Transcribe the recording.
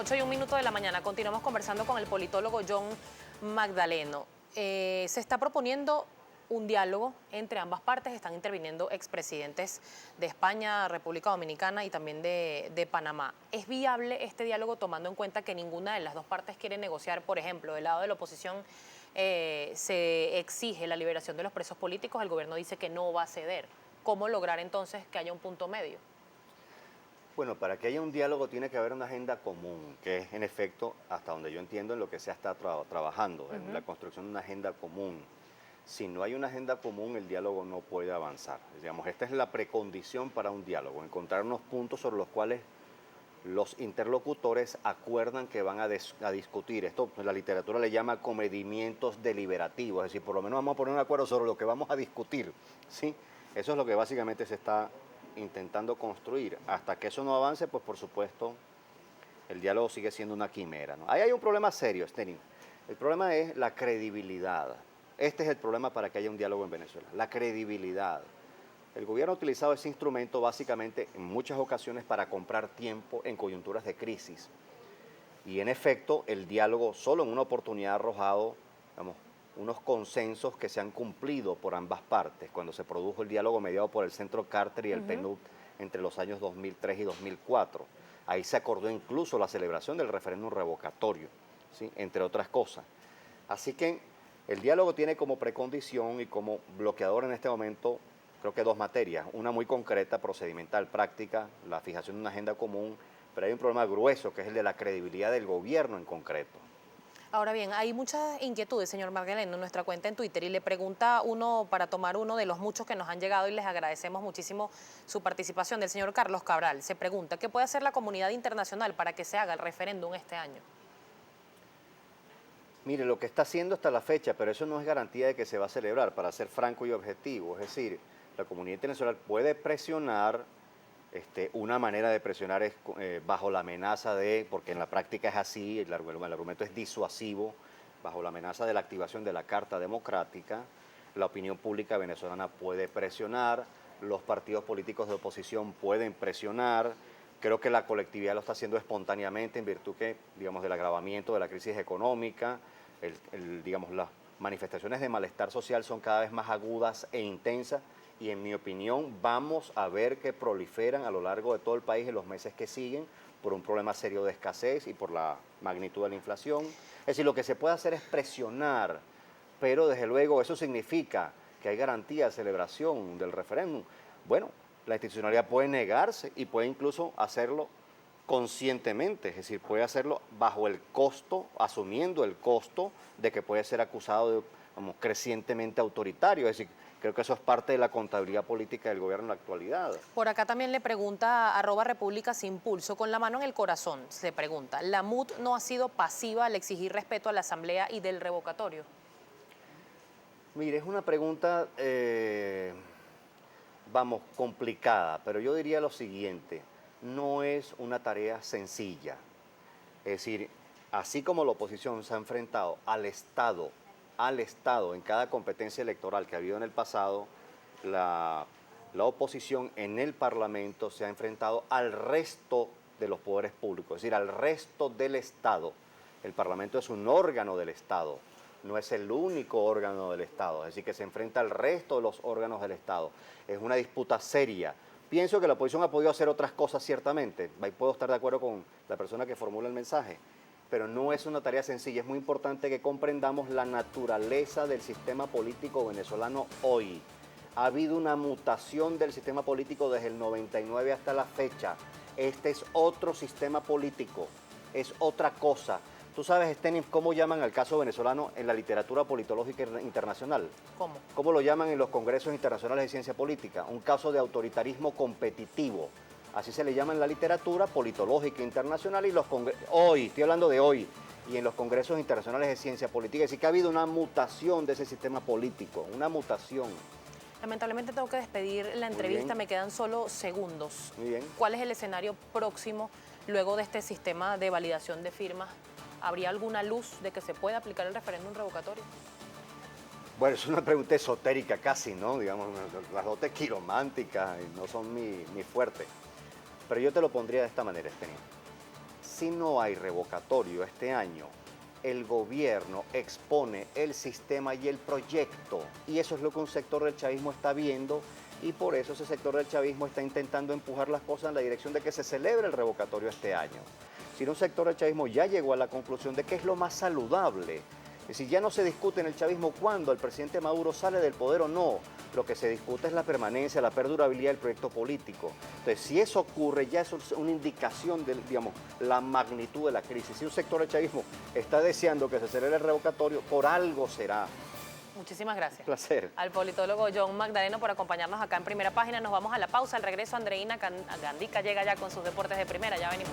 8:01 de la mañana. Continuamos conversando con el politólogo John Magdaleno. Se está proponiendo un diálogo entre ambas partes. Están interviniendo expresidentes de España, República Dominicana y también de Panamá. ¿Es viable este diálogo tomando en cuenta que ninguna de las dos partes quiere negociar? Por ejemplo, del lado de la oposición se exige la liberación de los presos políticos, el gobierno dice que no va a ceder. ¿Cómo lograr entonces que haya un punto medio? Bueno, para que haya un diálogo tiene que haber una agenda común, que es en efecto, hasta donde yo entiendo, en lo que se está trabajando, en la construcción de una agenda común. Si no hay una agenda común, el diálogo no puede avanzar. Digamos, esta es la precondición para un diálogo, encontrar unos puntos sobre los cuales los interlocutores acuerdan que van a discutir. Esto la literatura le llama comedimientos deliberativos, es decir, por lo menos vamos a poner un acuerdo sobre lo que vamos a discutir, ¿sí? Eso es lo que básicamente se está intentando construir. Hasta que eso no avance, pues por supuesto, el diálogo sigue siendo una quimera, ¿no? Ahí hay un problema serio, Stenin. El problema es la credibilidad. Este es el problema para que haya un diálogo en Venezuela, la credibilidad. El gobierno ha utilizado ese instrumento básicamente en muchas ocasiones para comprar tiempo en coyunturas de crisis. Y en efecto, el diálogo solo en una oportunidad ha arrojado, digamos, unos consensos que se han cumplido por ambas partes, cuando se produjo el diálogo mediado por el Centro Carter y el PNUD entre los años 2003 y 2004. Ahí se acordó incluso la celebración del referéndum revocatorio, ¿sí? Entre otras cosas. Así que el diálogo tiene como precondición y como bloqueador en este momento, creo que dos materias, una muy concreta, procedimental, práctica, la fijación de una agenda común, pero hay un problema grueso que es el de la credibilidad del gobierno en concreto. Ahora bien, hay muchas inquietudes, señor Magdaleno, en nuestra cuenta en Twitter, y le pregunta uno, para tomar uno de los muchos que nos han llegado, y les agradecemos muchísimo su participación, del señor Carlos Cabral. Se pregunta, ¿qué puede hacer la comunidad internacional para que se haga el referéndum este año? Mire, lo que está haciendo hasta la fecha, pero eso no es garantía de que se va a celebrar, para ser franco y objetivo. Es decir, la comunidad internacional puede presionar. Una manera de presionar es bajo la amenaza de, porque en la práctica es así, el argumento es disuasivo, bajo la amenaza de la activación de la Carta Democrática, la opinión pública venezolana puede presionar, los partidos políticos de oposición pueden presionar, creo que la colectividad lo está haciendo espontáneamente en virtud que, digamos, del agravamiento de la crisis económica, digamos, las manifestaciones de malestar social son cada vez más agudas e intensas, y en mi opinión vamos a ver que proliferan a lo largo de todo el país en los meses que siguen por un problema serio de escasez y por la magnitud de la inflación. Es decir, lo que se puede hacer es presionar, pero desde luego eso significa que hay garantía de celebración del referéndum. Bueno, la institucionalidad puede negarse y puede incluso hacerlo conscientemente, es decir, puede hacerlo bajo el costo, asumiendo el costo de que puede ser acusado de, como, crecientemente autoritario, es decir, creo que eso es parte de la contabilidad política del gobierno en la actualidad. Por acá también le pregunta @República Sin Pulso, con la mano en el corazón, se pregunta, ¿la MUD no ha sido pasiva al exigir respeto a la Asamblea y del revocatorio? Mire, es una pregunta, vamos, complicada, pero yo diría lo siguiente, no es una tarea sencilla. Es decir, así como la oposición se ha enfrentado al Estado en cada competencia electoral que ha habido en el pasado, la oposición en el Parlamento se ha enfrentado al resto de los poderes públicos, es decir, al resto del Estado. El Parlamento es un órgano del Estado, no es el único órgano del Estado, es decir, que se enfrenta al resto de los órganos del Estado. Es una disputa seria. Pienso que la oposición ha podido hacer otras cosas ciertamente, ahí puedo estar de acuerdo con la persona que formula el mensaje, pero no es una tarea sencilla. Es muy importante que comprendamos la naturaleza del sistema político venezolano hoy. Ha habido una mutación del sistema político desde el 99 hasta la fecha. Este es otro sistema político, es otra cosa. ¿Tú sabes, Stenin, cómo llaman al caso venezolano en la literatura politológica internacional? ¿Cómo? ¿Cómo lo llaman en los congresos internacionales de ciencia política? Un caso de autoritarismo competitivo. Así se le llama en la literatura politológica internacional y los hoy, estoy hablando de hoy, y en los congresos internacionales de ciencia política. Es decir, que ha habido una mutación de ese sistema político, una mutación. Lamentablemente tengo que despedir la entrevista, me quedan solo segundos. Muy bien. ¿Cuál es el escenario próximo luego de este sistema de validación de firmas? ¿Habría alguna luz de que se pueda aplicar el referéndum revocatorio? Bueno, es una pregunta esotérica casi, ¿no? Digamos, las dotes quirománticas no son mi fuerte. Pero yo te lo pondría de esta manera, Stenin. si no hay revocatorio este año, el gobierno expone el sistema y el proyecto. Y eso es lo que un sector del chavismo está viendo, y por eso ese sector del chavismo está intentando empujar las cosas en la dirección de que se celebre el revocatorio este año. Si un sector del chavismo ya llegó a la conclusión de que es lo más saludable, es decir, ya no se discute en el chavismo cuándo el presidente Maduro sale del poder o no, lo que se discute es la permanencia, la perdurabilidad del proyecto político. Entonces, si eso ocurre, ya eso es una indicación de, digamos, la magnitud de la crisis. Si un sector del chavismo está deseando que se celebre el revocatorio, por algo será. Muchísimas gracias. Un placer. Al politólogo John Magdaleno por acompañarnos acá en Primera Página. Nos vamos a la pausa. Al regreso, Andreina Gandica llega ya con sus deportes de primera. Ya venimos.